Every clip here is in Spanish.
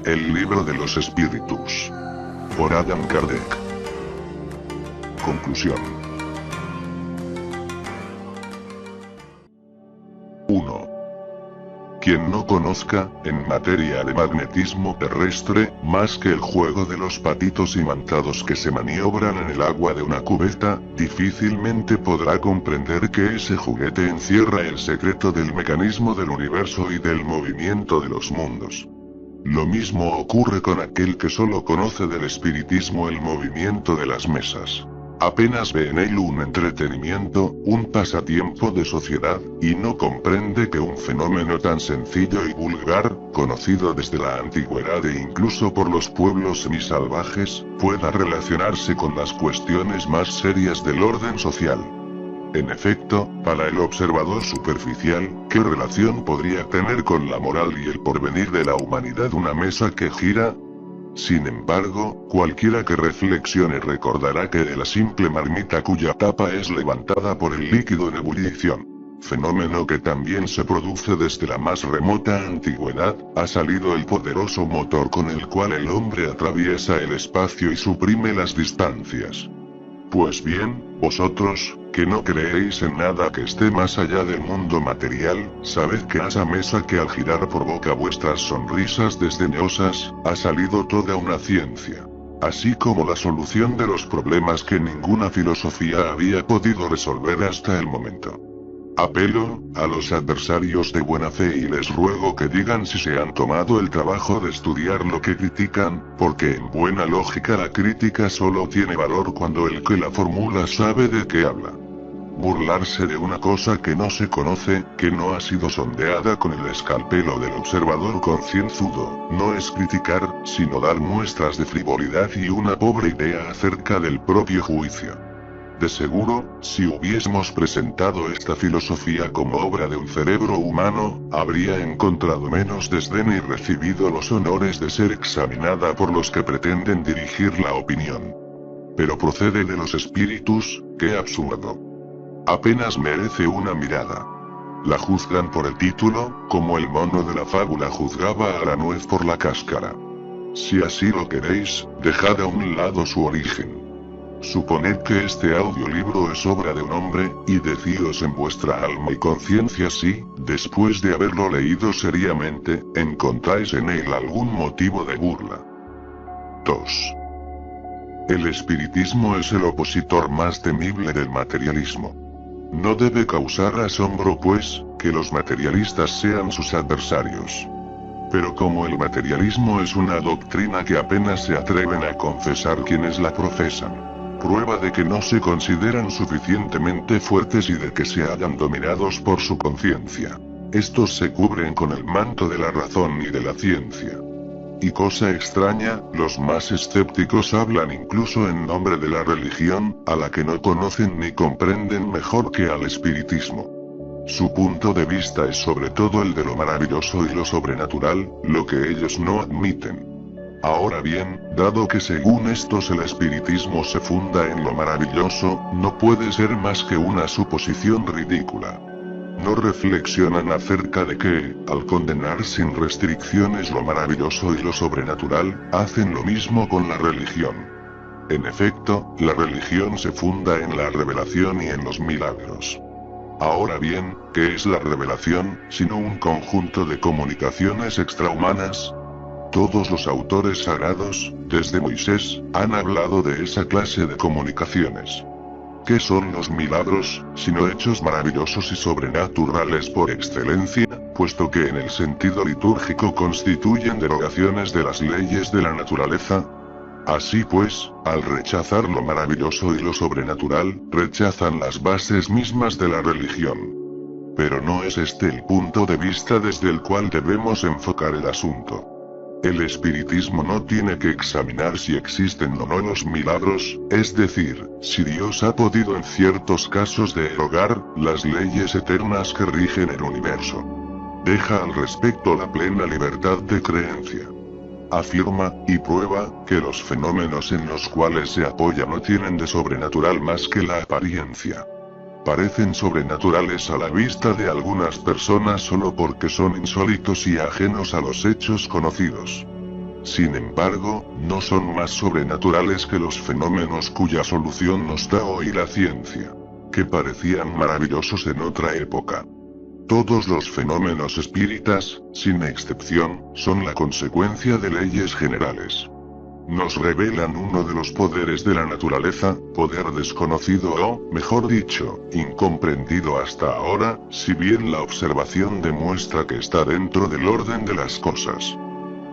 El libro de los espíritus. Por Allan Kardec. Conclusión. 1. Quien no conozca, en materia de magnetismo terrestre, más que el juego de los patitos imantados que se maniobran en el agua de una cubeta, difícilmente podrá comprender que ese juguete encierra el secreto del mecanismo del universo y del movimiento de los mundos. Lo mismo ocurre con aquel que solo conoce del espiritismo el movimiento de las mesas. Apenas ve en él un entretenimiento, un pasatiempo de sociedad, y no comprende que un fenómeno tan sencillo y vulgar, conocido desde la antigüedad e incluso por los pueblos semisalvajes, pueda relacionarse con las cuestiones más serias del orden social. En efecto, para el observador superficial, ¿qué relación podría tener con la moral y el porvenir de la humanidad una mesa que gira? Sin embargo, cualquiera que reflexione recordará que de la simple marmita cuya tapa es levantada por el líquido en ebullición, fenómeno que también se produce desde la más remota antigüedad, ha salido el poderoso motor con el cual el hombre atraviesa el espacio y suprime las distancias. Pues bien, vosotros, que no creéis en nada que esté más allá del mundo material, sabed que a esa mesa que al girar provoca vuestras sonrisas desdeñosas, ha salido toda una ciencia. Así como la solución de los problemas que ninguna filosofía había podido resolver hasta el momento. Apelo a los adversarios de buena fe y les ruego que digan si se han tomado el trabajo de estudiar lo que critican, porque en buena lógica la crítica solo tiene valor cuando el que la formula sabe de qué habla. Burlarse de una cosa que no se conoce, que no ha sido sondeada con el escalpelo del observador concienzudo, no es criticar, sino dar muestras de frivolidad y una pobre idea acerca del propio juicio. De seguro, si hubiésemos presentado esta filosofía como obra de un cerebro humano, habría encontrado menos desdén y recibido los honores de ser examinada por los que pretenden dirigir la opinión. Pero procede de los espíritus, ¡qué absurdo! Apenas merece una mirada. La juzgan por el título, como el mono de la fábula juzgaba a la nuez por la cáscara. Si así lo queréis, dejad a un lado su origen. Suponed que este audiolibro es obra de un hombre, y decíos en vuestra alma y conciencia si, después de haberlo leído seriamente, encontráis en él algún motivo de burla. 2. El espiritismo es el opositor más temible del materialismo. No debe causar asombro pues, que los materialistas sean sus adversarios. Pero como el materialismo es una doctrina que apenas se atreven a confesar quienes la profesan, prueba de que no se consideran suficientemente fuertes y de que se hallan dominados por su conciencia. Estos se cubren con el manto de la razón y de la ciencia. Y cosa extraña, los más escépticos hablan incluso en nombre de la religión, a la que no conocen ni comprenden mejor que al espiritismo. Su punto de vista es sobre todo el de lo maravilloso y lo sobrenatural, lo que ellos no admiten. Ahora bien, dado que según estos el espiritismo se funda en lo maravilloso, no puede ser más que una suposición ridícula. No reflexionan acerca de que, al condenar sin restricciones lo maravilloso y lo sobrenatural, hacen lo mismo con la religión. En efecto, la religión se funda en la revelación y en los milagros. Ahora bien, ¿qué es la revelación, sino un conjunto de comunicaciones extrahumanas? Todos los autores sagrados, desde Moisés, han hablado de esa clase de comunicaciones. ¿Qué son los milagros, sino hechos maravillosos y sobrenaturales por excelencia, puesto que en el sentido litúrgico constituyen derogaciones de las leyes de la naturaleza? Así pues, al rechazar lo maravilloso y lo sobrenatural, rechazan las bases mismas de la religión. Pero no es este el punto de vista desde el cual debemos enfocar el asunto. El espiritismo no tiene que examinar si existen o no los milagros, es decir, si Dios ha podido en ciertos casos derogar las leyes eternas que rigen el universo. Deja al respecto la plena libertad de creencia. Afirma, y prueba, que los fenómenos en los cuales se apoya no tienen de sobrenatural más que la apariencia. Parecen sobrenaturales a la vista de algunas personas solo porque son insólitos y ajenos a los hechos conocidos. Sin embargo, no son más sobrenaturales que los fenómenos cuya solución nos da hoy la ciencia, que parecían maravillosos en otra época. Todos los fenómenos espíritas, sin excepción, son la consecuencia de leyes generales. Nos revelan uno de los poderes de la naturaleza, poder desconocido o, mejor dicho, incomprendido hasta ahora, si bien la observación demuestra que está dentro del orden de las cosas.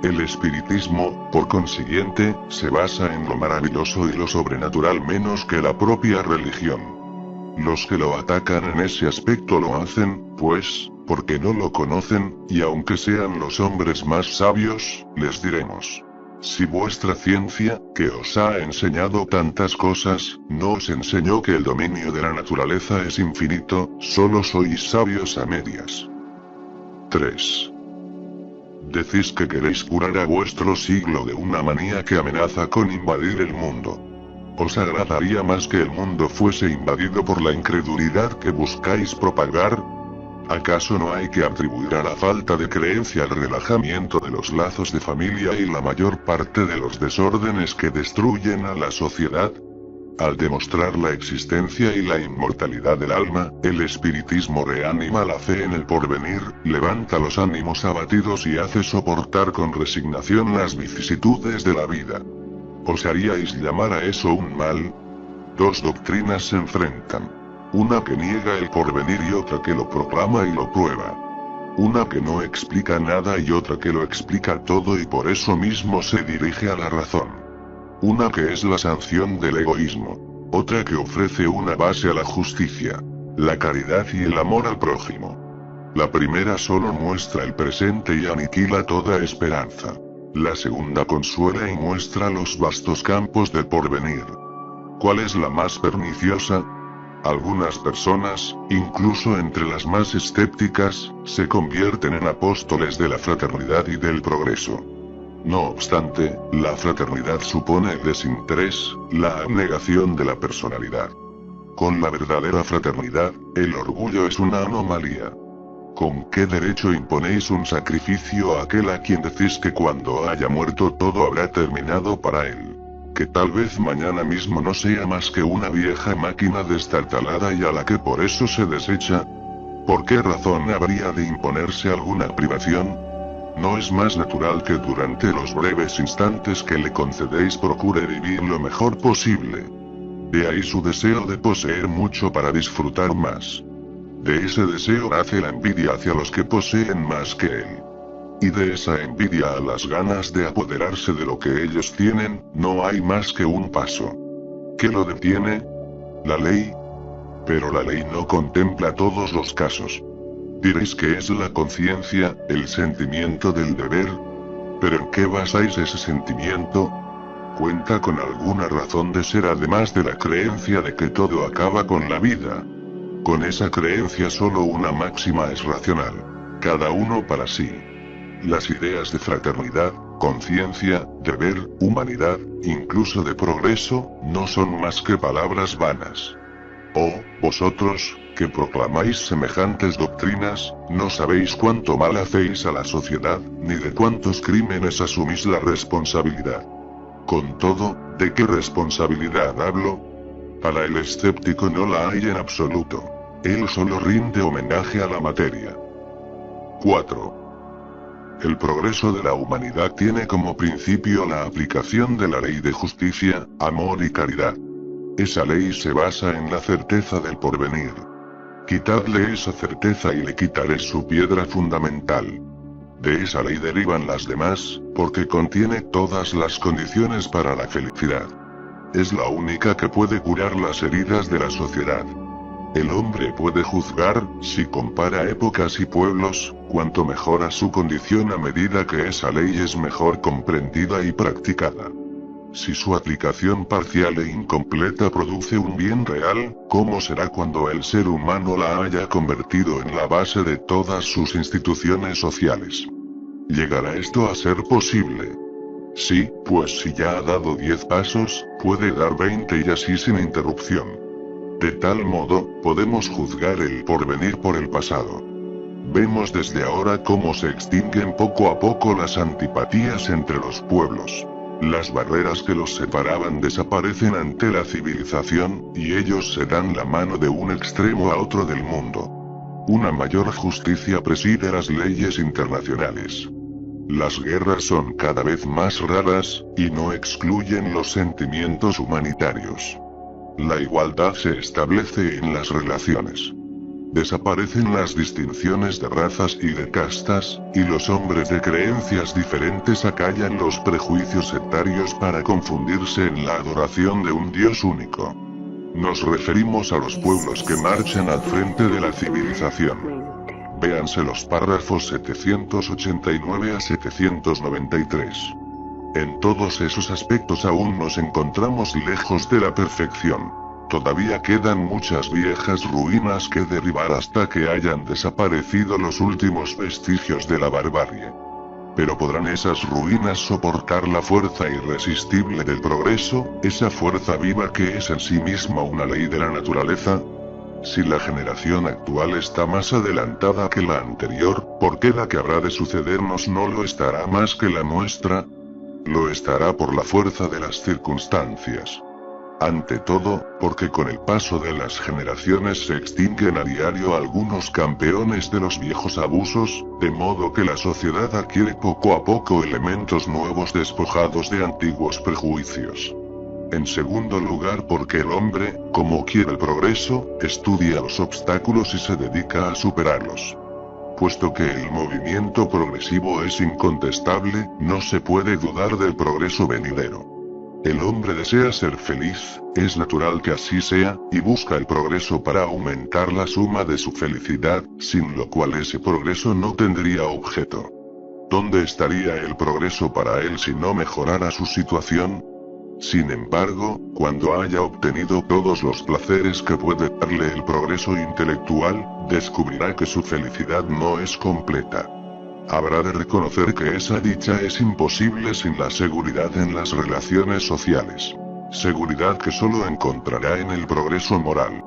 El espiritismo, por consiguiente, se basa en lo maravilloso y lo sobrenatural menos que la propia religión. Los que lo atacan en ese aspecto lo hacen, pues, porque no lo conocen, y aunque sean los hombres más sabios, les diremos: si vuestra ciencia, que os ha enseñado tantas cosas, no os enseñó que el dominio de la naturaleza es infinito, solo sois sabios a medias. 3. Decís que queréis curar a vuestro siglo de una manía que amenaza con invadir el mundo. ¿Os agradaría más que el mundo fuese invadido por la incredulidad que buscáis propagar? ¿Acaso no hay que atribuir a la falta de creencia el relajamiento de los lazos de familia y la mayor parte de los desórdenes que destruyen a la sociedad? Al demostrar la existencia y la inmortalidad del alma, el espiritismo reanima la fe en el porvenir, levanta los ánimos abatidos y hace soportar con resignación las vicisitudes de la vida. ¿Osaríais llamar a eso un mal? Dos doctrinas se enfrentan. Una que niega el porvenir y otra que lo proclama y lo prueba. Una que no explica nada y otra que lo explica todo y por eso mismo se dirige a la razón. Una que es la sanción del egoísmo. Otra que ofrece una base a la justicia, la caridad y el amor al prójimo. La primera solo muestra el presente y aniquila toda esperanza. La segunda consuela y muestra los vastos campos del porvenir. ¿Cuál es la más perniciosa? Algunas personas, incluso entre las más escépticas, se convierten en apóstoles de la fraternidad y del progreso. No obstante, la fraternidad supone el desinterés, la abnegación de la personalidad. Con la verdadera fraternidad, el orgullo es una anomalía. ¿Con qué derecho imponéis un sacrificio a aquel a quien decís que cuando haya muerto todo habrá terminado para él? Que tal vez mañana mismo no sea más que una vieja máquina destartalada y a la que por eso se desecha. ¿Por qué razón habría de imponerse alguna privación? ¿No es más natural que durante los breves instantes que le concedéis procure vivir lo mejor posible? De ahí su deseo de poseer mucho para disfrutar más. De ese deseo nace la envidia hacia los que poseen más que él. Y de esa envidia a las ganas de apoderarse de lo que ellos tienen, no hay más que un paso. ¿Qué lo detiene? La ley. Pero la ley no contempla todos los casos. Diréis que es la conciencia, el sentimiento del deber. ¿Pero en qué basáis ese sentimiento? ¿Cuenta con alguna razón de ser además de la creencia de que todo acaba con la vida? Con esa creencia solo una máxima es racional. Cada uno para sí. Las ideas de fraternidad, conciencia, deber, humanidad, incluso de progreso, no son más que palabras vanas. Oh, vosotros, que proclamáis semejantes doctrinas, no sabéis cuánto mal hacéis a la sociedad, ni de cuántos crímenes asumís la responsabilidad. Con todo, ¿de qué responsabilidad hablo? Para el escéptico no la hay en absoluto. Él solo rinde homenaje a la materia. 4. El progreso de la humanidad tiene como principio la aplicación de la ley de justicia, amor y caridad. Esa ley se basa en la certeza del porvenir. Quitadle esa certeza y le quitaré su piedra fundamental. De esa ley derivan las demás, porque contiene todas las condiciones para la felicidad. Es la única que puede curar las heridas de la sociedad. El hombre puede juzgar, si compara épocas y pueblos, cuánto mejora su condición a medida que esa ley es mejor comprendida y practicada. Si su aplicación parcial e incompleta produce un bien real, ¿cómo será cuando el ser humano la haya convertido en la base de todas sus instituciones sociales? ¿Llegará esto a ser posible? Sí, pues si ya ha dado 10 pasos, puede dar 20 y así sin interrupción. De tal modo, podemos juzgar el porvenir por el pasado. Vemos desde ahora cómo se extinguen poco a poco las antipatías entre los pueblos. Las barreras que los separaban desaparecen ante la civilización, y ellos se dan la mano de un extremo a otro del mundo. Una mayor justicia preside las leyes internacionales. Las guerras son cada vez más raras, y no excluyen los sentimientos humanitarios. La igualdad se establece en las relaciones. Desaparecen las distinciones de razas y de castas, y los hombres de creencias diferentes acallan los prejuicios sectarios para confundirse en la adoración de un Dios único. Nos referimos a los pueblos que marchan al frente de la civilización. Véanse los párrafos 789 a 793. En todos esos aspectos aún nos encontramos lejos de la perfección. Todavía quedan muchas viejas ruinas que derribar hasta que hayan desaparecido los últimos vestigios de la barbarie. Pero ¿podrán esas ruinas soportar la fuerza irresistible del progreso, esa fuerza viva que es en sí misma una ley de la naturaleza? Si la generación actual está más adelantada que la anterior, ¿por qué la que habrá de sucedernos no lo estará más que la nuestra? Lo estará por la fuerza de las circunstancias. Ante todo, porque con el paso de las generaciones se extinguen a diario algunos campeones de los viejos abusos, de modo que la sociedad adquiere poco a poco elementos nuevos despojados de antiguos prejuicios. En segundo lugar, porque el hombre, como quiere el progreso, estudia los obstáculos y se dedica a superarlos. Puesto que el movimiento progresivo es incontestable, no se puede dudar del progreso venidero. El hombre desea ser feliz, es natural que así sea, y busca el progreso para aumentar la suma de su felicidad, sin lo cual ese progreso no tendría objeto. ¿Dónde estaría el progreso para él si no mejorara su situación? Sin embargo, cuando haya obtenido todos los placeres que puede darle el progreso intelectual, descubrirá que su felicidad no es completa. Habrá de reconocer que esa dicha es imposible sin la seguridad en las relaciones sociales. Seguridad que solo encontrará en el progreso moral.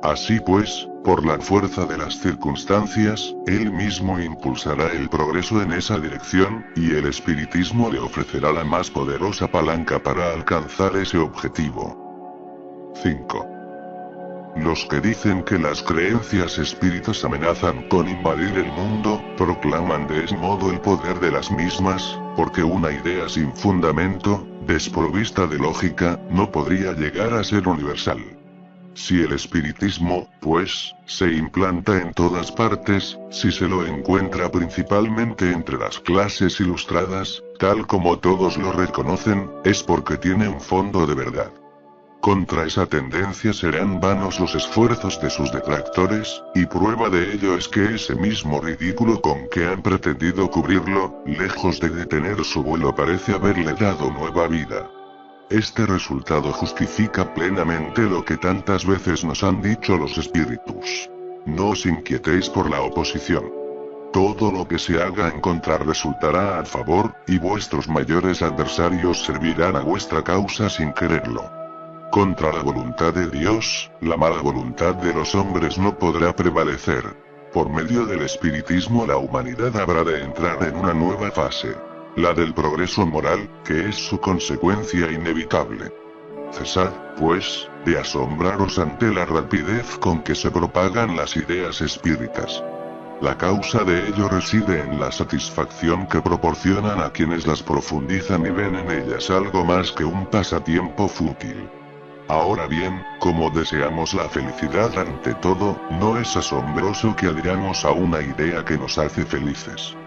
Así pues, por la fuerza de las circunstancias, él mismo impulsará el progreso en esa dirección, y el espiritismo le ofrecerá la más poderosa palanca para alcanzar ese objetivo. 5. Los que dicen que las creencias espíritas amenazan con invadir el mundo, proclaman de ese modo el poder de las mismas, porque una idea sin fundamento, desprovista de lógica, no podría llegar a ser universal. Si el espiritismo, pues, se implanta en todas partes, si se lo encuentra principalmente entre las clases ilustradas, tal como todos lo reconocen, es porque tiene un fondo de verdad. Contra esa tendencia serán vanos los esfuerzos de sus detractores, y prueba de ello es que ese mismo ridículo con que han pretendido cubrirlo, lejos de detener su vuelo parece haberle dado nueva vida. Este resultado justifica plenamente lo que tantas veces nos han dicho los espíritus. No os inquietéis por la oposición. Todo lo que se haga en contra resultará a favor, y vuestros mayores adversarios servirán a vuestra causa sin quererlo. Contra la voluntad de Dios, la mala voluntad de los hombres no podrá prevalecer. Por medio del espiritismo la humanidad habrá de entrar en una nueva fase. La del progreso moral, que es su consecuencia inevitable. Cesad, pues, de asombraros ante la rapidez con que se propagan las ideas espíritas. La causa de ello reside en la satisfacción que proporcionan a quienes las profundizan y ven en ellas algo más que un pasatiempo fútil. Ahora bien, como deseamos la felicidad ante todo, no es asombroso que adhiramos a una idea que nos hace felices.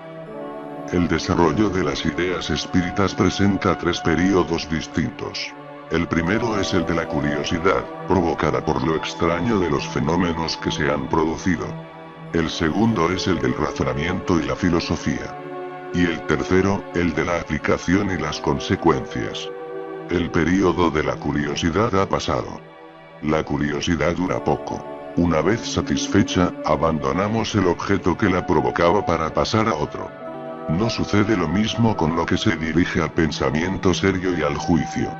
El desarrollo de las ideas espíritas presenta tres períodos distintos. El primero es el de la curiosidad, provocada por lo extraño de los fenómenos que se han producido. El segundo es el del razonamiento y la filosofía. Y el tercero, el de la aplicación y las consecuencias. El período de la curiosidad ha pasado. La curiosidad dura poco. Una vez satisfecha, abandonamos el objeto que la provocaba para pasar a otro. No sucede lo mismo con lo que se dirige al pensamiento serio y al juicio.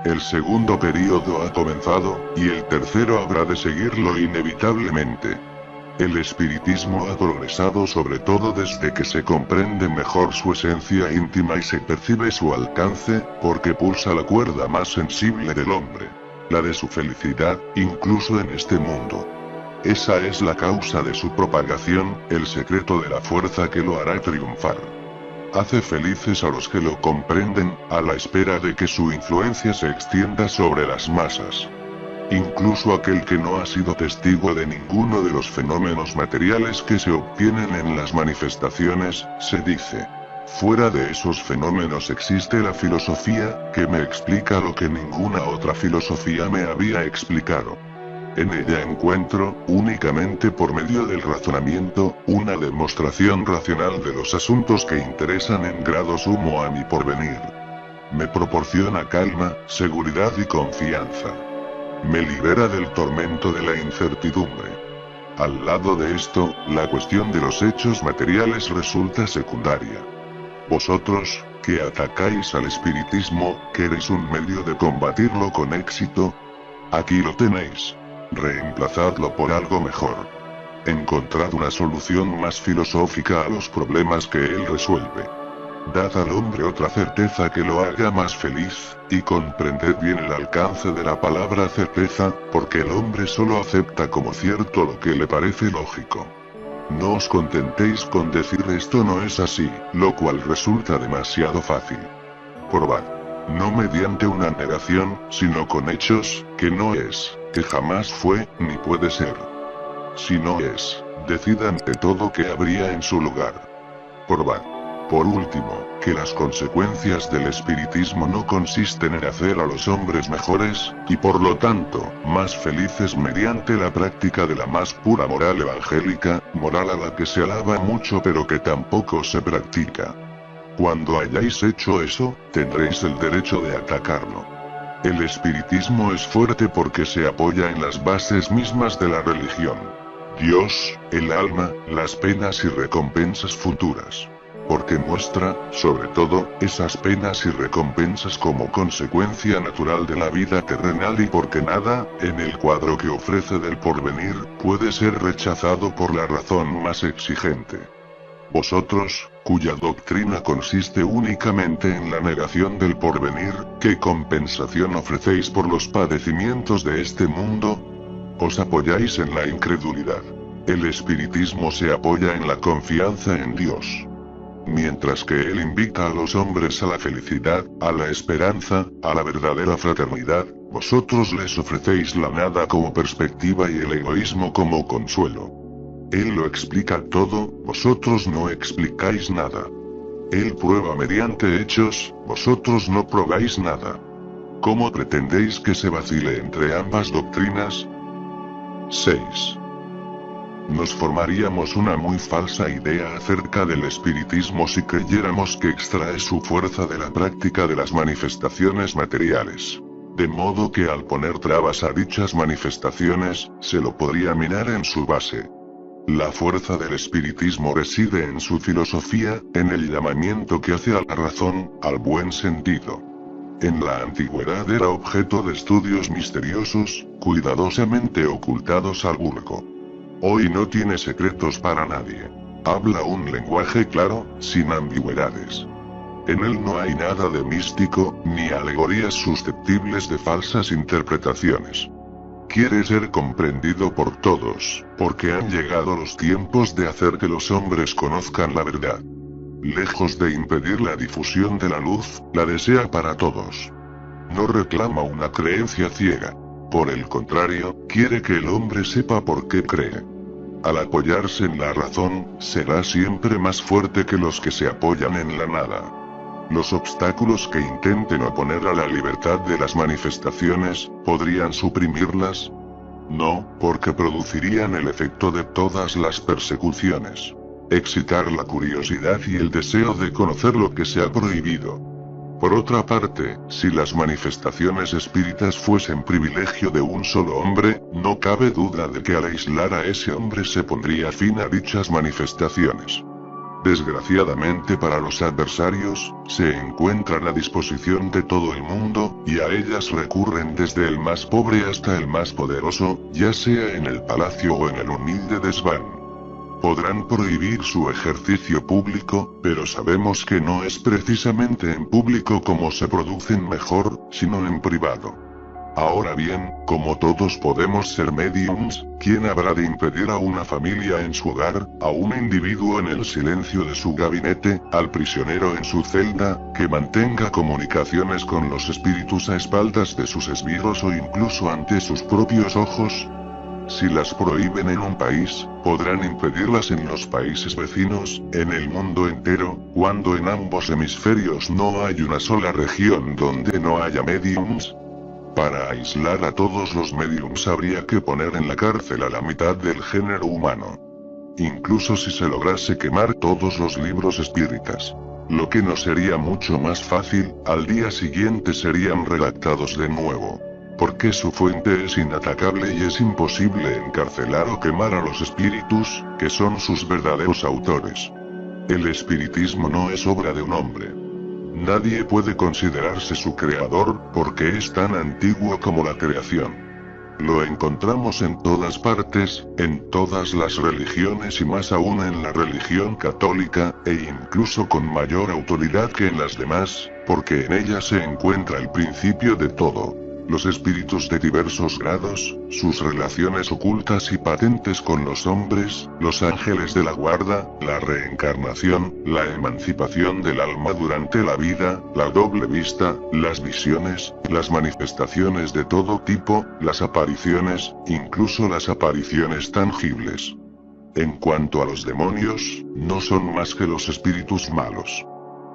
El segundo período ha comenzado, y el tercero habrá de seguirlo inevitablemente. El espiritismo ha progresado sobre todo desde que se comprende mejor su esencia íntima y se percibe su alcance, porque pulsa la cuerda más sensible del hombre. La de su felicidad, incluso en este mundo. Esa es la causa de su propagación, el secreto de la fuerza que lo hará triunfar. Hace felices a los que lo comprenden, a la espera de que su influencia se extienda sobre las masas. Incluso aquel que no ha sido testigo de ninguno de los fenómenos materiales que se obtienen en las manifestaciones, se dice. Fuera de esos fenómenos existe la filosofía, que me explica lo que ninguna otra filosofía me había explicado. En ella encuentro, únicamente por medio del razonamiento, una demostración racional de los asuntos que interesan en grado sumo a mi porvenir. Me proporciona calma, seguridad y confianza. Me libera del tormento de la incertidumbre. Al lado de esto, la cuestión de los hechos materiales resulta secundaria. Vosotros, que atacáis al espiritismo, ¿queréis un medio de combatirlo con éxito? Aquí lo tenéis. Reemplazadlo por algo mejor. Encontrad una solución más filosófica a los problemas que él resuelve. Dad al hombre otra certeza que lo haga más feliz, y comprended bien el alcance de la palabra certeza, porque el hombre solo acepta como cierto lo que le parece lógico. No os contentéis con decir esto no es así, lo cual resulta demasiado fácil. Probad. No mediante una negación, sino con hechos, que no es, que jamás fue, ni puede ser. Si no es, decid ante todo qué habría en su lugar. Probad. Por último, que las consecuencias del espiritismo no consisten en hacer a los hombres mejores, y por lo tanto, más felices mediante la práctica de la más pura moral evangélica, moral a la que se alaba mucho pero que tampoco se practica. Cuando hayáis hecho eso, tendréis el derecho de atacarlo. El espiritismo es fuerte porque se apoya en las bases mismas de la religión. Dios, el alma, las penas y recompensas futuras. Porque muestra, sobre todo, esas penas y recompensas como consecuencia natural de la vida terrenal y porque nada, en el cuadro que ofrece del porvenir, puede ser rechazado por la razón más exigente. Vosotros, cuya doctrina consiste únicamente en la negación del porvenir, ¿qué compensación ofrecéis por los padecimientos de este mundo? Os apoyáis en la incredulidad. El espiritismo se apoya en la confianza en Dios. Mientras que él invita a los hombres a la felicidad, a la esperanza, a la verdadera fraternidad, vosotros les ofrecéis la nada como perspectiva y el egoísmo como consuelo. Él lo explica todo, vosotros no explicáis nada. Él prueba mediante hechos, vosotros no probáis nada. ¿Cómo pretendéis que se vacile entre ambas doctrinas? 6. Nos formaríamos una muy falsa idea acerca del espiritismo si creyéramos que extrae su fuerza de la práctica de las manifestaciones materiales. De modo que al poner trabas a dichas manifestaciones, se lo podría minar en su base. La fuerza del espiritismo reside en su filosofía, en el llamamiento que hace a la razón, al buen sentido. En la antigüedad era objeto de estudios misteriosos, cuidadosamente ocultados al vulgo. Hoy no tiene secretos para nadie. Habla un lenguaje claro, sin ambigüedades. En él no hay nada de místico, ni alegorías susceptibles de falsas interpretaciones. Quiere ser comprendido por todos, porque han llegado los tiempos de hacer que los hombres conozcan la verdad. Lejos de impedir la difusión de la luz, la desea para todos. No reclama una creencia ciega. Por el contrario, quiere que el hombre sepa por qué cree. Al apoyarse en la razón, será siempre más fuerte que los que se apoyan en la nada. Los obstáculos que intenten oponer a la libertad de las manifestaciones, ¿podrían suprimirlas? No, porque producirían el efecto de todas las persecuciones. Excitar la curiosidad y el deseo de conocer lo que se ha prohibido. Por otra parte, si las manifestaciones espíritas fuesen privilegio de un solo hombre, no cabe duda de que al aislar a ese hombre se pondría fin a dichas manifestaciones. Desgraciadamente para los adversarios, se encuentran a disposición de todo el mundo, y a ellas recurren desde el más pobre hasta el más poderoso, ya sea en el palacio o en el humilde desván. Podrán prohibir su ejercicio público, pero sabemos que no es precisamente en público como se producen mejor, sino en privado. Ahora bien, como todos podemos ser mediums, ¿quién habrá de impedir a una familia en su hogar, a un individuo en el silencio de su gabinete, al prisionero en su celda, que mantenga comunicaciones con los espíritus a espaldas de sus esbirros o incluso ante sus propios ojos? Si las prohíben en un país, podrán impedirlas en los países vecinos, en el mundo entero, cuando en ambos hemisferios no hay una sola región donde no haya mediums. Para aislar a todos los mediums habría que poner en la cárcel a la mitad del género humano. Incluso si se lograse quemar todos los libros espíritas. Lo que no sería mucho más fácil, al día siguiente serían redactados de nuevo. Porque su fuente es inatacable y es imposible encarcelar o quemar a los espíritus, que son sus verdaderos autores. El espiritismo no es obra de un hombre. Nadie puede considerarse su creador, porque es tan antiguo como la creación. Lo encontramos en todas partes, en todas las religiones y más aún en la religión católica, e incluso con mayor autoridad que en las demás, porque en ella se encuentra el principio de todo. Los espíritus de diversos grados, sus relaciones ocultas y patentes con los hombres, los ángeles de la guarda, la reencarnación, la emancipación del alma durante la vida, la doble vista, las visiones, las manifestaciones de todo tipo, las apariciones, incluso las apariciones tangibles. En cuanto a los demonios, no son más que los espíritus malos.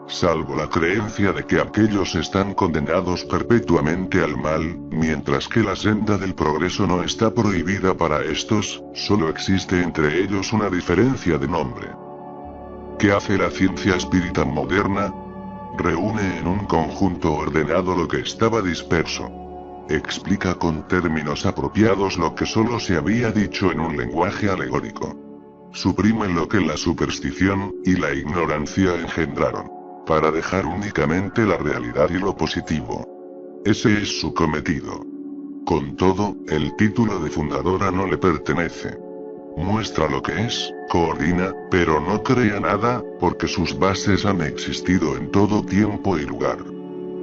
Salvo la creencia de que aquellos están condenados perpetuamente al mal, mientras que la senda del progreso no está prohibida para estos, solo existe entre ellos una diferencia de nombre. ¿Qué hace la ciencia espírita moderna? Reúne en un conjunto ordenado lo que estaba disperso. Explica con términos apropiados lo que solo se había dicho en un lenguaje alegórico. Suprime lo que la superstición y la ignorancia engendraron, para dejar únicamente la realidad y lo positivo. Ese es su cometido. Con todo, el título de fundadora no le pertenece. Muestra lo que es, coordina, pero no crea nada, porque sus bases han existido en todo tiempo y lugar.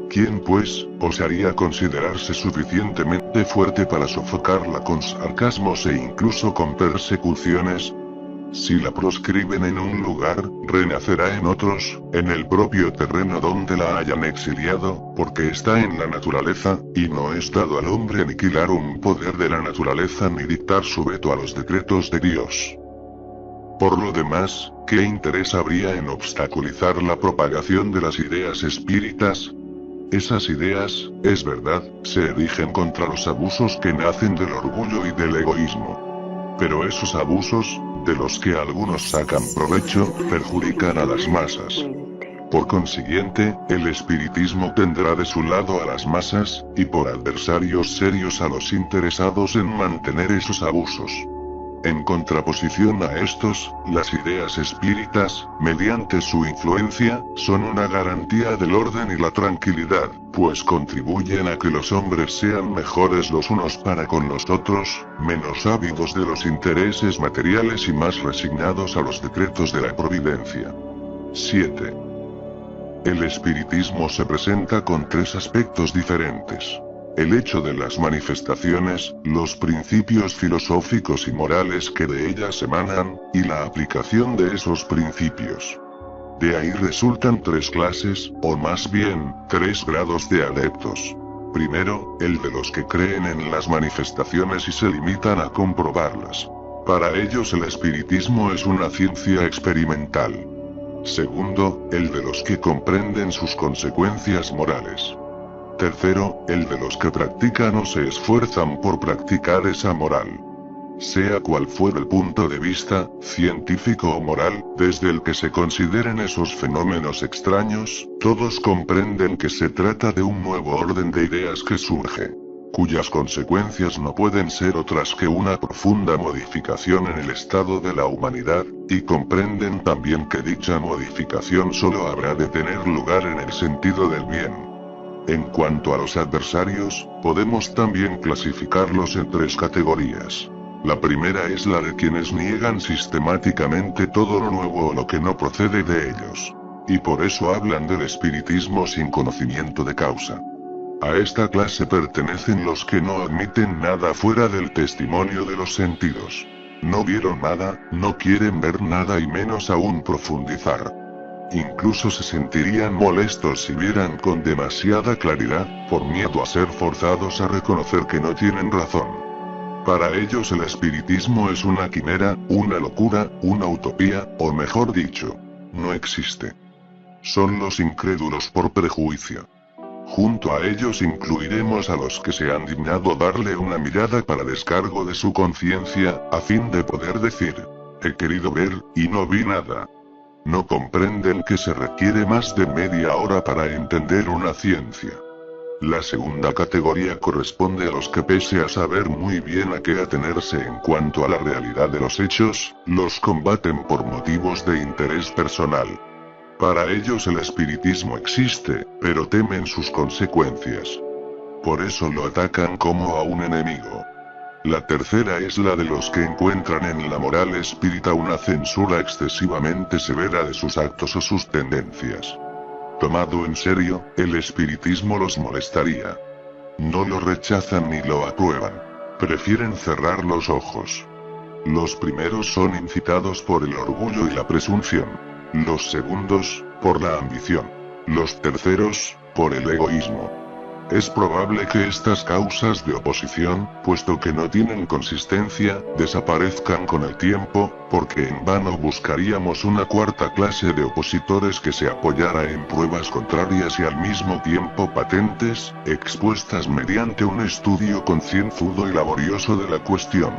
¿Quién pues, osaría considerarse suficientemente fuerte para sofocarla con sarcasmos e incluso con persecuciones? Si la proscriben en un lugar, renacerá en otros, en el propio terreno donde la hayan exiliado, porque está en la naturaleza, y no es dado al hombre aniquilar un poder de la naturaleza ni dictar su veto a los decretos de Dios. Por lo demás, ¿qué interés habría en obstaculizar la propagación de las ideas espíritas? Esas ideas, es verdad, se erigen contra los abusos que nacen del orgullo y del egoísmo. Pero esos abusos, de los que algunos sacan provecho, perjudican a las masas. Por consiguiente, el espiritismo tendrá de su lado a las masas, y por adversarios serios a los interesados en mantener esos abusos. En contraposición a estos, las ideas espíritas, mediante su influencia, son una garantía del orden y la tranquilidad, pues contribuyen a que los hombres sean mejores los unos para con los otros, menos ávidos de los intereses materiales y más resignados a los decretos de la providencia. 7. El espiritismo se presenta con tres aspectos diferentes. El hecho de las manifestaciones, los principios filosóficos y morales que de ellas emanan, y la aplicación de esos principios. De ahí resultan tres clases, o más bien, tres grados de adeptos. Primero, el de los que creen en las manifestaciones y se limitan a comprobarlas. Para ellos el espiritismo es una ciencia experimental. Segundo, el de los que comprenden sus consecuencias morales. Tercero, el de los que practican o se esfuerzan por practicar esa moral. Sea cual fuera el punto de vista, científico o moral, desde el que se consideren esos fenómenos extraños, todos comprenden que se trata de un nuevo orden de ideas que surge. cuyas consecuencias no pueden ser otras que una profunda modificación en el estado de la humanidad, y comprenden también que dicha modificación solo habrá de tener lugar en el sentido del bien. En cuanto a los adversarios, podemos también clasificarlos en tres categorías. La primera es la de quienes niegan sistemáticamente todo lo nuevo o lo que no procede de ellos. Y por eso hablan del espiritismo sin conocimiento de causa. A esta clase pertenecen los que no admiten nada fuera del testimonio de los sentidos. No vieron nada, no quieren ver nada y menos aún profundizar. Incluso se sentirían molestos si vieran con demasiada claridad, por miedo a ser forzados a reconocer que no tienen razón. Para ellos el espiritismo es una quimera, una locura, una utopía, o mejor dicho, no existe. Son los incrédulos por prejuicio. Junto a ellos incluiremos a los que se han dignado darle una mirada para descargo de su conciencia, a fin de poder decir, he querido ver, y no vi nada. No comprenden que se requiere más de media hora para entender una ciencia. La segunda categoría corresponde a los que pese a saber muy bien a qué atenerse en cuanto a la realidad de los hechos, los combaten por motivos de interés personal. Para ellos el espiritismo existe, pero temen sus consecuencias. Por eso lo atacan como a un enemigo. La tercera es la de los que encuentran en la moral espírita una censura excesivamente severa de sus actos o sus tendencias. Tomado en serio, el espiritismo los molestaría. No lo rechazan ni lo aprueban. Prefieren cerrar los ojos. Los primeros son incitados por el orgullo y la presunción. Los segundos, por la ambición. Los terceros, por el egoísmo. Es probable que estas causas de oposición, puesto que no tienen consistencia, desaparezcan con el tiempo, porque en vano buscaríamos una cuarta clase de opositores que se apoyara en pruebas contrarias y al mismo tiempo patentes, expuestas mediante un estudio concienzudo y laborioso de la cuestión.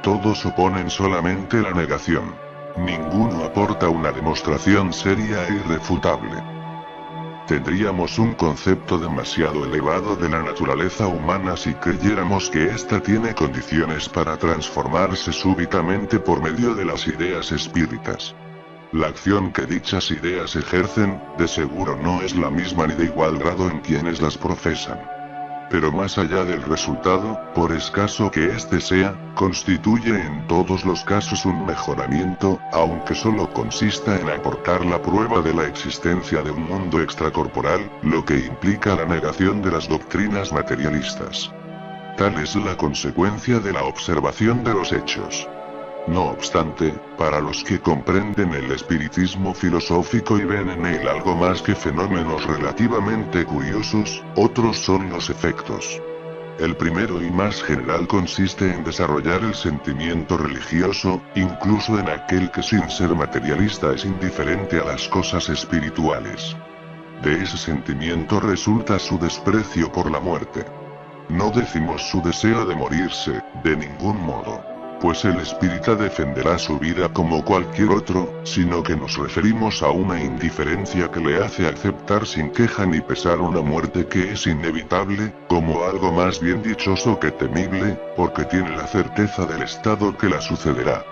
Todos oponen solamente la negación. Ninguno aporta una demostración seria e irrefutable. Tendríamos un concepto demasiado elevado de la naturaleza humana si creyéramos que ésta tiene condiciones para transformarse súbitamente por medio de las ideas espíritas. La acción que dichas ideas ejercen, de seguro no es la misma ni de igual grado en quienes las profesan. Pero más allá del resultado, por escaso que éste sea, constituye en todos los casos un mejoramiento, aunque solo consista en aportar la prueba de la existencia de un mundo extracorporal, lo que implica la negación de las doctrinas materialistas. Tal es la consecuencia de la observación de los hechos. No obstante, para los que comprenden el espiritismo filosófico y ven en él algo más que fenómenos relativamente curiosos, otros son los efectos. El primero y más general consiste en desarrollar el sentimiento religioso, incluso en aquel que sin ser materialista es indiferente a las cosas espirituales. De ese sentimiento resulta su desprecio por la muerte. No decimos su deseo de morirse, de ningún modo. Pues el espírita defenderá su vida como cualquier otro, sino que nos referimos a una indiferencia que le hace aceptar sin queja ni pesar una muerte que es inevitable, como algo más bien dichoso que temible, porque tiene la certeza del estado que la sucederá.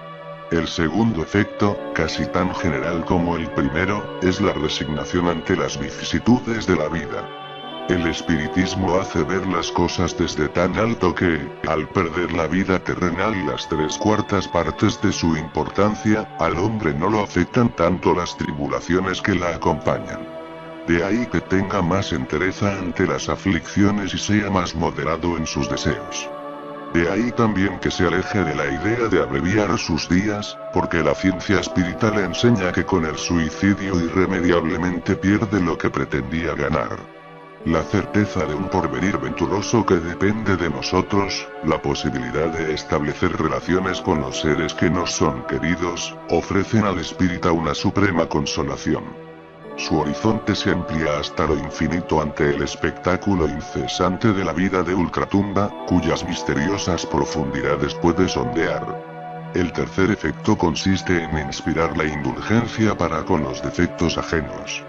El segundo efecto, casi tan general como el primero, es la resignación ante las vicisitudes de la vida. El espiritismo hace ver las cosas desde tan alto que, al perder la vida terrenal y las 3/4 partes de su importancia, al hombre no lo afectan tanto las tribulaciones que la acompañan. De ahí que tenga más entereza ante las aflicciones y sea más moderado en sus deseos. De ahí también que se aleje de la idea de abreviar sus días, porque la ciencia espírita le enseña que con el suicidio irremediablemente pierde lo que pretendía ganar. La certeza de un porvenir venturoso que depende de nosotros, la posibilidad de establecer relaciones con los seres que nos son queridos, ofrecen al espírita una suprema consolación. Su horizonte se amplía hasta lo infinito ante el espectáculo incesante de la vida de ultratumba, cuyas misteriosas profundidades puede sondear. El tercer efecto consiste en inspirar la indulgencia para con los defectos ajenos.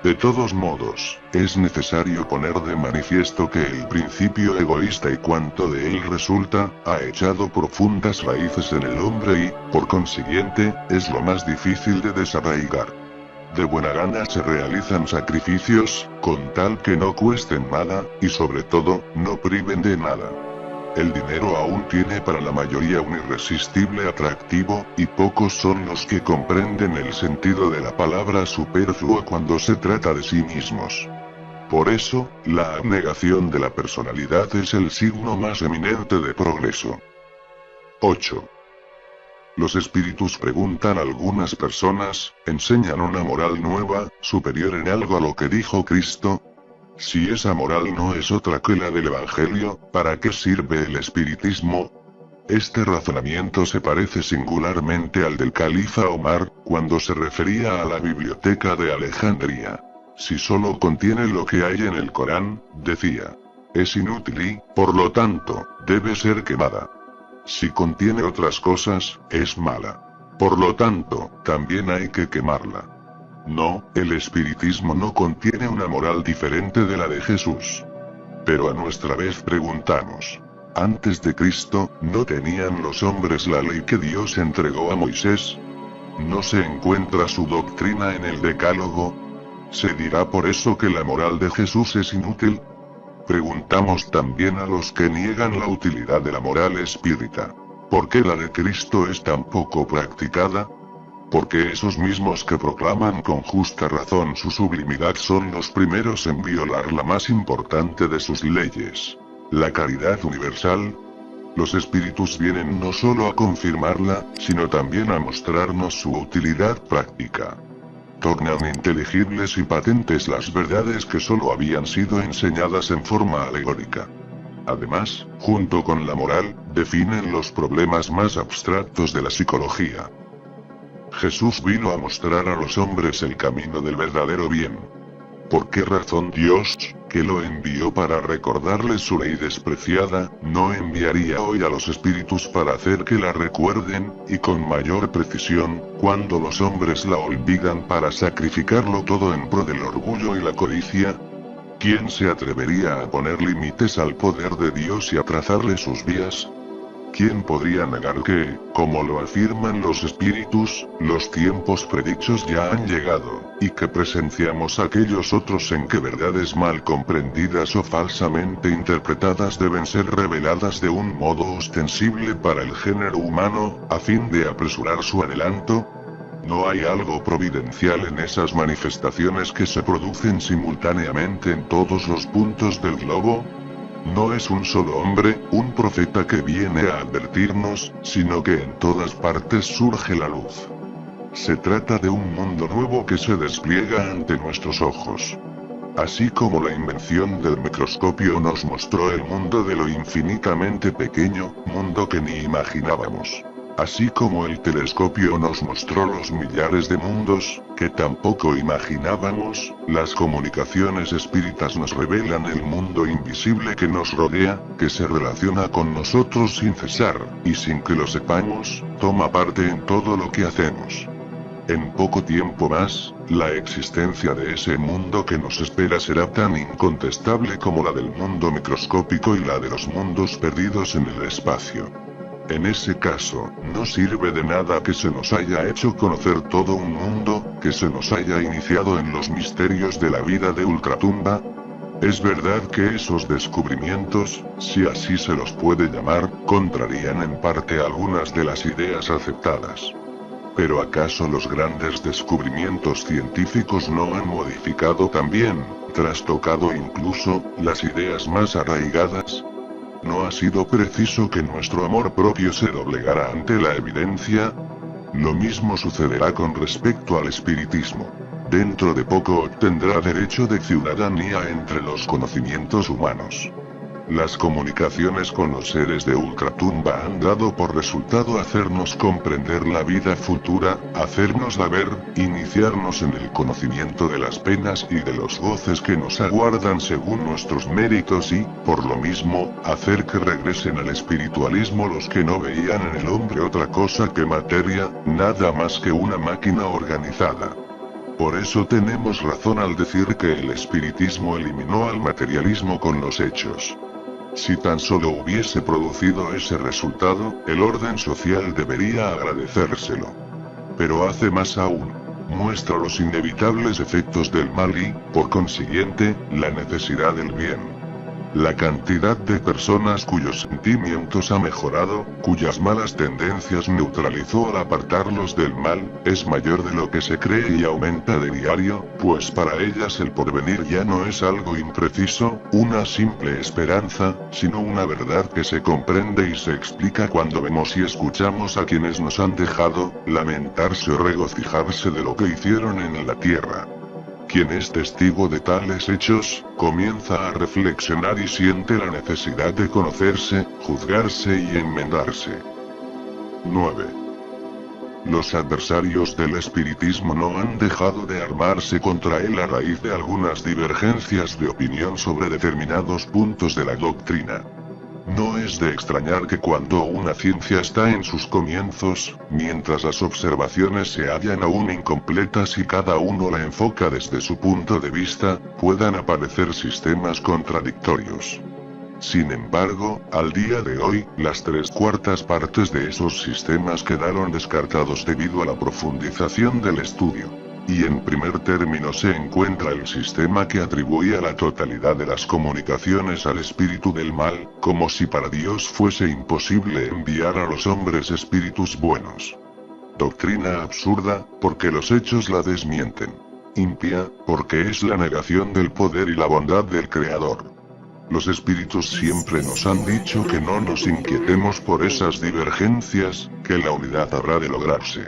De todos modos, es necesario poner de manifiesto que el principio egoísta y cuanto de él resulta, ha echado profundas raíces en el hombre y, por consiguiente, es lo más difícil de desarraigar. De buena gana se realizan sacrificios, con tal que no cuesten nada, y sobre todo, no priven de nada. El dinero aún tiene para la mayoría un irresistible atractivo, y pocos son los que comprenden el sentido de la palabra superfluo cuando se trata de sí mismos. Por eso, la abnegación de la personalidad es el signo más eminente de progreso. 8. Los espíritus, preguntan algunas personas, enseñan una moral nueva, superior en algo a lo que dijo Cristo. Si esa moral no es otra que la del Evangelio, ¿para qué sirve el espiritismo? Este razonamiento se parece singularmente al del califa Omar, cuando se refería a la biblioteca de Alejandría. Si solo contiene lo que hay en el Corán, decía, es inútil y, por lo tanto, debe ser quemada. Si contiene otras cosas, es mala. Por lo tanto, también hay que quemarla. No, el espiritismo no contiene una moral diferente de la de Jesús. Pero a nuestra vez preguntamos. Antes de Cristo, ¿no tenían los hombres la ley que Dios entregó a Moisés? ¿No se encuentra su doctrina en el Decálogo? ¿Se dirá por eso que la moral de Jesús es inútil? Preguntamos también a los que niegan la utilidad de la moral espírita. ¿Por qué la de Cristo es tan poco practicada? Porque esos mismos que proclaman con justa razón su sublimidad son los primeros en violar la más importante de sus leyes, la caridad universal. Los espíritus vienen no solo a confirmarla, sino también a mostrarnos su utilidad práctica. Tornan inteligibles y patentes las verdades que solo habían sido enseñadas en forma alegórica. Además, junto con la moral, definen los problemas más abstractos de la psicología. Jesús vino a mostrar a los hombres el camino del verdadero bien. ¿Por qué razón Dios, que lo envió para recordarles su ley despreciada, no enviaría hoy a los espíritus para hacer que la recuerden, y con mayor precisión, cuando los hombres la olvidan para sacrificarlo todo en pro del orgullo y la codicia? ¿Quién se atrevería a poner límites al poder de Dios y a trazarle sus vías? ¿Quién podría negar que, como lo afirman los espíritus, los tiempos predichos ya han llegado, y que presenciamos aquellos otros en que verdades mal comprendidas o falsamente interpretadas deben ser reveladas de un modo ostensible para el género humano, a fin de apresurar su adelanto? ¿No hay algo providencial en esas manifestaciones que se producen simultáneamente en todos los puntos del globo? No es un solo hombre, un profeta que viene a advertirnos, sino que en todas partes surge la luz. Se trata de un mundo nuevo que se despliega ante nuestros ojos. Así como la invención del microscopio nos mostró el mundo de lo infinitamente pequeño, mundo que ni imaginábamos. Así como el telescopio nos mostró los millares de mundos, que tampoco imaginábamos, las comunicaciones espíritas nos revelan el mundo invisible que nos rodea, que se relaciona con nosotros sin cesar, y sin que lo sepamos, toma parte en todo lo que hacemos. En poco tiempo más, la existencia de ese mundo que nos espera será tan incontestable como la del mundo microscópico y la de los mundos perdidos en el espacio. En ese caso, no sirve de nada que se nos haya hecho conocer todo un mundo, que se nos haya iniciado en los misterios de la vida de ultratumba. Es verdad que esos descubrimientos, si así se los puede llamar, contrarían en parte algunas de las ideas aceptadas. Pero ¿acaso los grandes descubrimientos científicos no han modificado también, trastocado incluso, las ideas más arraigadas? ¿No ha sido preciso que nuestro amor propio se doblegara ante la evidencia? Lo mismo sucederá con respecto al espiritismo. Dentro de poco obtendrá derecho de ciudadanía entre los conocimientos humanos. Las comunicaciones con los seres de ultratumba han dado por resultado hacernos comprender la vida futura, hacernosla ver, iniciarnos en el conocimiento de las penas y de los goces que nos aguardan según nuestros méritos y, por lo mismo, hacer que regresen al espiritualismo los que no veían en el hombre otra cosa que materia, nada más que una máquina organizada. Por eso tenemos razón al decir que el espiritismo eliminó al materialismo con los hechos. Si tan solo hubiese producido ese resultado, el orden social debería agradecérselo. Pero hace más aún. Muestra los inevitables efectos del mal y, por consiguiente, la necesidad del bien. La cantidad de personas cuyos sentimientos ha mejorado, cuyas malas tendencias neutralizó al apartarlos del mal, es mayor de lo que se cree y aumenta de diario, pues para ellas el porvenir ya no es algo impreciso, una simple esperanza, sino una verdad que se comprende y se explica cuando vemos y escuchamos a quienes nos han dejado, lamentarse o regocijarse de lo que hicieron en la tierra. Quien es testigo de tales hechos, comienza a reflexionar y siente la necesidad de conocerse, juzgarse y enmendarse. 9. Los adversarios del espiritismo no han dejado de armarse contra él a raíz de algunas divergencias de opinión sobre determinados puntos de la doctrina. No es de extrañar que cuando una ciencia está en sus comienzos, mientras las observaciones se hallan aún incompletas y cada uno la enfoca desde su punto de vista, puedan aparecer sistemas contradictorios. Sin embargo, al día de hoy, las 3/4 partes de esos sistemas quedaron descartados debido a la profundización del estudio. Y en primer término se encuentra el sistema que atribuía la totalidad de las comunicaciones al espíritu del mal, como si para Dios fuese imposible enviar a los hombres espíritus buenos. Doctrina absurda, porque los hechos la desmienten. Impía, porque es la negación del poder y la bondad del Creador. Los espíritus siempre nos han dicho que no nos inquietemos por esas divergencias, que la unidad habrá de lograrse.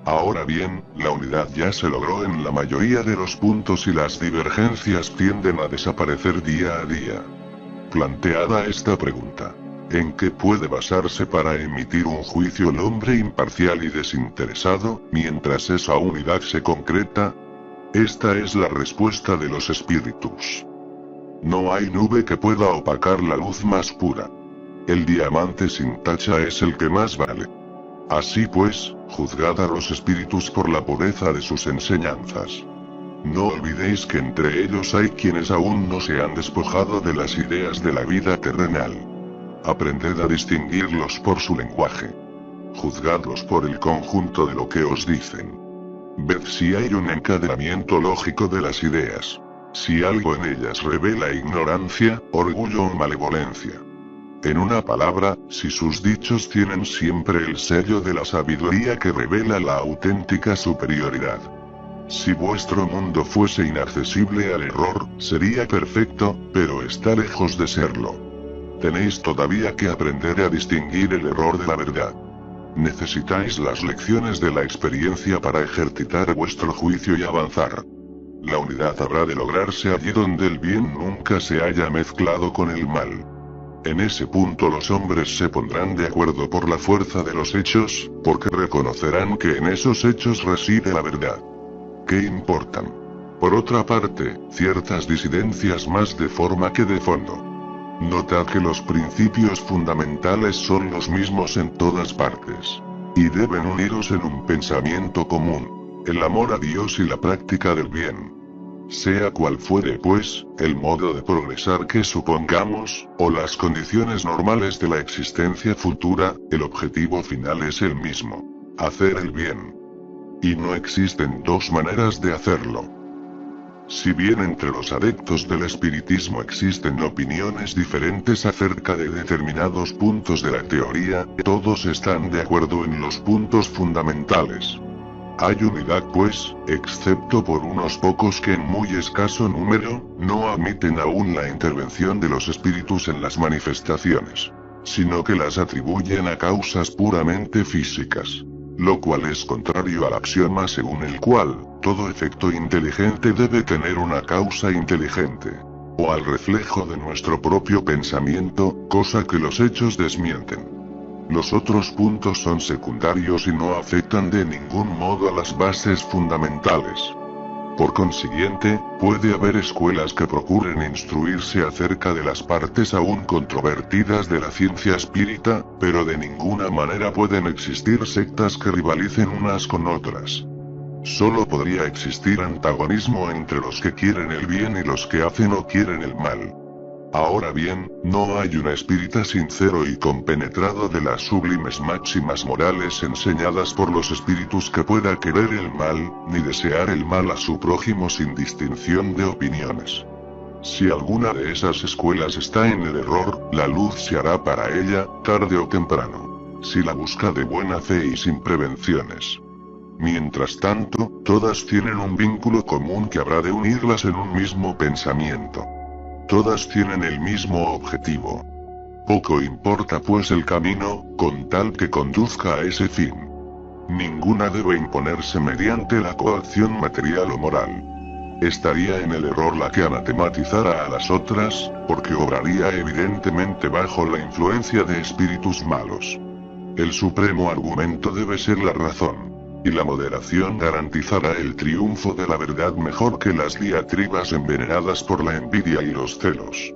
Ahora bien, la unidad ya se logró en la mayoría de los puntos y las divergencias tienden a desaparecer día a día. Planteada esta pregunta, ¿en qué puede basarse para emitir un juicio el hombre imparcial y desinteresado, mientras esa unidad se concreta? Esta es la respuesta de los espíritus. No hay nube que pueda opacar la luz más pura. El diamante sin tacha es el que más vale. Así pues, juzgad a los espíritus por la pureza de sus enseñanzas. No olvidéis que entre ellos hay quienes aún no se han despojado de las ideas de la vida terrenal. Aprended a distinguirlos por su lenguaje. Juzgadlos por el conjunto de lo que os dicen. Ved si hay un encadenamiento lógico de las ideas. Si algo en ellas revela ignorancia, orgullo o malevolencia. En una palabra, si sus dichos tienen siempre el sello de la sabiduría que revela la auténtica superioridad. Si vuestro mundo fuese inaccesible al error, sería perfecto, pero está lejos de serlo. Tenéis todavía que aprender a distinguir el error de la verdad. Necesitáis las lecciones de la experiencia para ejercitar vuestro juicio y avanzar. La unidad habrá de lograrse allí donde el bien nunca se haya mezclado con el mal. En ese punto los hombres se pondrán de acuerdo por la fuerza de los hechos, porque reconocerán que en esos hechos reside la verdad. ¿Qué importan? Por otra parte, ciertas disidencias más de forma que de fondo. Notad que los principios fundamentales son los mismos en todas partes. Y deben uniros en un pensamiento común: el amor a Dios y la práctica del bien. Sea cual fuere pues, el modo de progresar que supongamos, o las condiciones normales de la existencia futura, el objetivo final es el mismo: hacer el bien. Y no existen dos maneras de hacerlo. Si bien entre los adeptos del espiritismo existen opiniones diferentes acerca de determinados puntos de la teoría, todos están de acuerdo en los puntos fundamentales. Hay unidad pues, excepto por unos pocos que en muy escaso número, no admiten aún la intervención de los espíritus en las manifestaciones, sino que las atribuyen a causas puramente físicas. Lo cual es contrario al axioma según el cual, todo efecto inteligente debe tener una causa inteligente. O al reflejo de nuestro propio pensamiento, cosa que los hechos desmienten. Los otros puntos son secundarios y no afectan de ningún modo a las bases fundamentales. Por consiguiente, puede haber escuelas que procuren instruirse acerca de las partes aún controvertidas de la ciencia espírita, pero de ninguna manera pueden existir sectas que rivalicen unas con otras. Solo podría existir antagonismo entre los que quieren el bien y los que hacen o quieren el mal. Ahora bien, no hay un espírita sincero y compenetrado de las sublimes máximas morales enseñadas por los espíritus que pueda querer el mal, ni desear el mal a su prójimo sin distinción de opiniones. Si alguna de esas escuelas está en el error, la luz se hará para ella, tarde o temprano. Si la busca de buena fe y sin prevenciones. Mientras tanto, todas tienen un vínculo común que habrá de unirlas en un mismo pensamiento. Todas tienen el mismo objetivo. Poco importa pues el camino, con tal que conduzca a ese fin. Ninguna debe imponerse mediante la coacción material o moral. Estaría en el error la que anatematizara a las otras, porque obraría evidentemente bajo la influencia de espíritus malos. El supremo argumento debe ser la razón. Y la moderación garantizará el triunfo de la verdad mejor que las diatribas envenenadas por la envidia y los celos.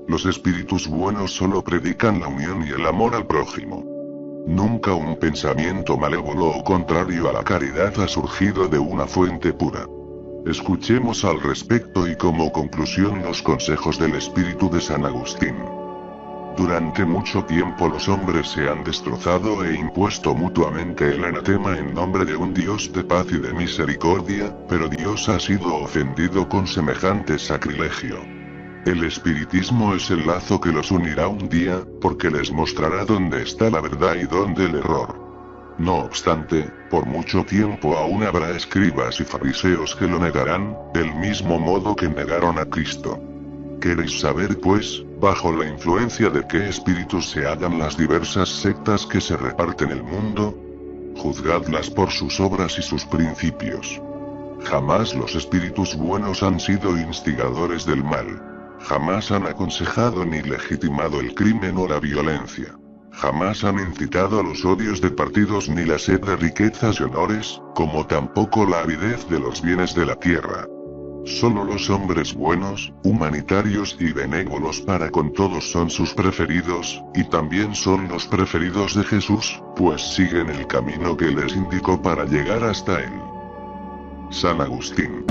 Los espíritus buenos solo predican la unión y el amor al prójimo. Nunca un pensamiento malévolo o contrario a la caridad ha surgido de una fuente pura. Escuchemos al respecto y como conclusión los consejos del espíritu de San Agustín. Durante mucho tiempo los hombres se han destrozado e impuesto mutuamente el anatema en nombre de un Dios de paz y de misericordia, pero Dios ha sido ofendido con semejante sacrilegio. El espiritismo es el lazo que los unirá un día, porque les mostrará dónde está la verdad y dónde el error. No obstante, por mucho tiempo aún habrá escribas y fariseos que lo negarán, del mismo modo que negaron a Cristo. ¿Queréis saber pues, bajo la influencia de qué espíritus se hallan las diversas sectas que se reparten el mundo? Juzgadlas por sus obras y sus principios. Jamás los espíritus buenos han sido instigadores del mal. Jamás han aconsejado ni legitimado el crimen o la violencia. Jamás han incitado a los odios de partidos ni la sed de riquezas y honores, como tampoco la avidez de los bienes de la tierra. Solo los hombres buenos, humanitarios y benévolos para con todos son sus preferidos, y también son los preferidos de Jesús, pues siguen el camino que les indicó para llegar hasta él. San Agustín.